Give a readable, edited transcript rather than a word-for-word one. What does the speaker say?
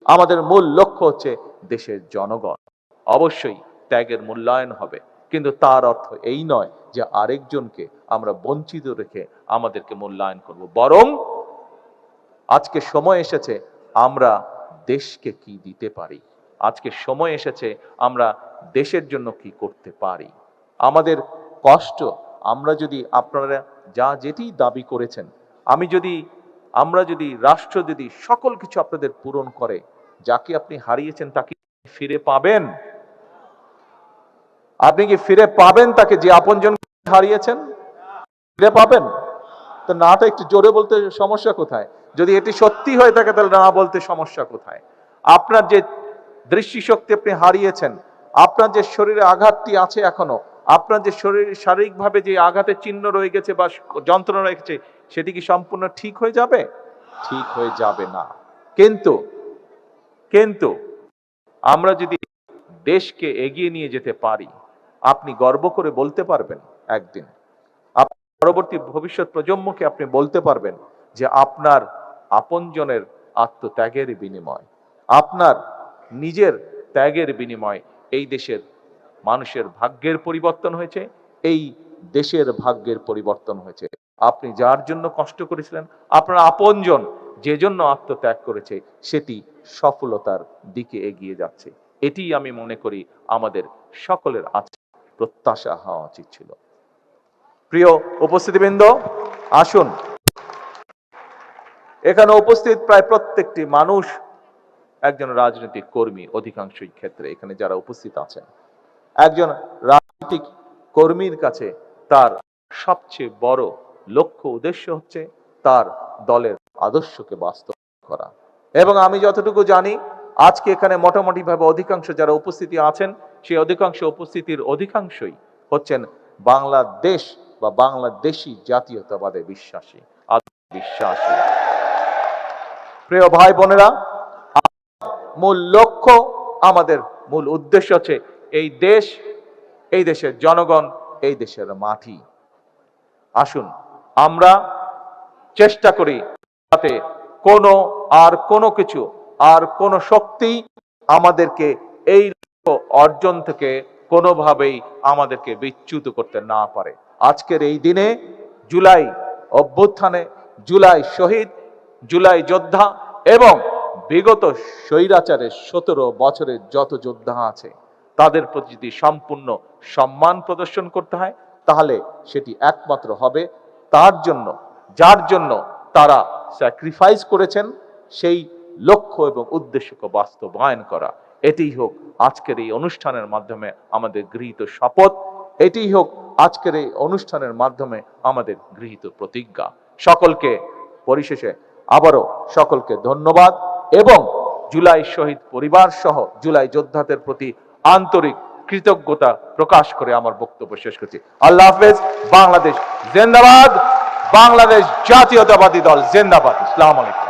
আমাদের মূল লক্ষ্য হচ্ছে দেশের জনগণ। অবশ্যই ত্যাগের মূল্যায়ন হবে, কিন্তু তার অর্থ এই নয় যে আরেকজনকে আমরা বঞ্চিত রেখে আমাদেরকে মূল্যায়ন করব। বরং আজকে সময় এসেছে আমরা দেশকে কি দিতে পারি, আজকে সময় এসেছে আমরা দেশের জন্য কি করতে পারি। আমাদের কষ্ট, আমরা যদি আপনারা যা যেটি দাবি করেছেন, আমরা যদি রাষ্ট্র যদি সকল কিছু আপনাদের পূরণ করে, যাকে আপনি হারিয়েছেন তাকে ফিরে পাবেন? আপনি কি ফিরে পাবেন তাকে, যে আপনজন হারিয়েছেন? ফিরে পাবেন? তো নাটা একটু জোরে বলতে সমস্যা কোথায়? যদি এটি সত্যি হয়ে থাকে তাহলে না বলতে সমস্যা কোথায়? আপনার যে দৃষ্টিশক্তি আপনি হারিয়েছেন, আপনার যে শরীরে আঘাতটি আছে এখনো, আপনার যে শরীর শারীরিকভাবে যে আঘাতের চিহ্ন রয়ে গেছে বা যন্ত্রণা রয়ে গেছে, সেটি কি সম্পূর্ণ ঠিক হয়ে যাবে? ঠিক হয়ে যাবে না। কিন্তু আমরা যদি দেশকে এগিয়ে নিয়ে যেতে পারি, আপনি গর্ব করে বলতে পারবেন একদিন, পরবর্তী ভবিষ্যৎ প্রজন্মকে আপনি বলতে পারবেন যে আপনার আপনজনের আত্মত্যাগের বিনিময়, আপনার নিজের ত্যাগের বিনিময় এই দেশের মানুষের ভাগ্যের পরিবর্তন হয়েছে, এই দেশের ভাগ্যের পরিবর্তন হয়েছে। আপনি যার জন্য কষ্ট করেছিলেন, আপনার আপনজন যে জন্য আত্মত্যাগ করেছে, সেটি সফলতার দিকে এগিয়ে যাচ্ছে। এটি আমি মনে করি আমাদের সকলের আজকে প্রত্যাশা হওয়া উচিত ছিল। প্রিয় উপস্থিতিবৃন্দ, আসুন, এখানে উপস্থিত প্রায় প্রত্যেকটি মানুষ একজন রাজনৈতিক কর্মী। অধিকাংশই ক্ষেত্রে এখানে যারা উপস্থিত আছেন, একজন রাজনৈতিক কর্মীর কাছে তার সবচেয়ে বড় লক্ষ্য উদ্দেশ্য হচ্ছে তার দলের আদর্শকে বাস্তব করা। এবং আমি যতটুকু জানি, আজকে এখানে মোটামুটি ভাবে অধিকাংশ যারা উপস্থিতি আছেন, সেই অধিকাংশ উপস্থিতির অধিকাংশই হচ্ছেন বাংলাদেশ বা বাংলাদেশী জাতীয়তাবাদে বিশ্বাসী, আত্মবিশ্বাসী। প্রিয় ভাই বোনেরা, মূল লক্ষ্য, আমাদের মূল উদ্দেশ্য হচ্ছে এই দেশ, এই দেশের জনগণ, এই দেশের মাটি। আসুন আমরা চেষ্টা করি যাতে কোনো কিছু আর কোনো শক্তি আমাদেরকে এই লক্ষ্য অর্জন থেকে কোনোভাবেই আমাদেরকে বিচ্যুত করতে না পারে। আজকের এই দিনে জুলাই অভ্যুত্থানে, জুলাই শহীদ, জুলাই যোদ্ধা এবং বিগত স্বৈরাচারের 17 বছরের যত যোদ্ধা আছে, তাদের প্রতি যদি সম্পূর্ণ সম্মান প্রদর্শন করতে হয়, তাহলে সেটি একমাত্র হবে তার জন্য, যার জন্য তারা স্যাক্রিফাইস করেছেন, সেই লক্ষ্য এবং উদ্দেশ্যকে বাস্তবায়ন করা। এটিই হোক আজকের এই অনুষ্ঠানের মাধ্যমে আমাদের গৃহীত শপথ, এটিই হোক আজকের এই অনুষ্ঠানের মাধ্যমে আমাদের গৃহীত প্রতিজ্ঞা। সকলকে পরিশেষে আবারও সকলকে ধন্যবাদ এবং জুলাই শহীদ পরিবার সহ জুলাই যোদ্ধাদের প্রতি আন্তরিক কৃতজ্ঞতা প্রকাশ করে আমার বক্তব্য শেষ করছি। আল্লাহ হাফেজ। বাংলাদেশ জিন্দাবাদ, বাংলাদেশ জাতীয়তাবাদী দল জিন্দাবাদ। আসসালামু আলাইকুম।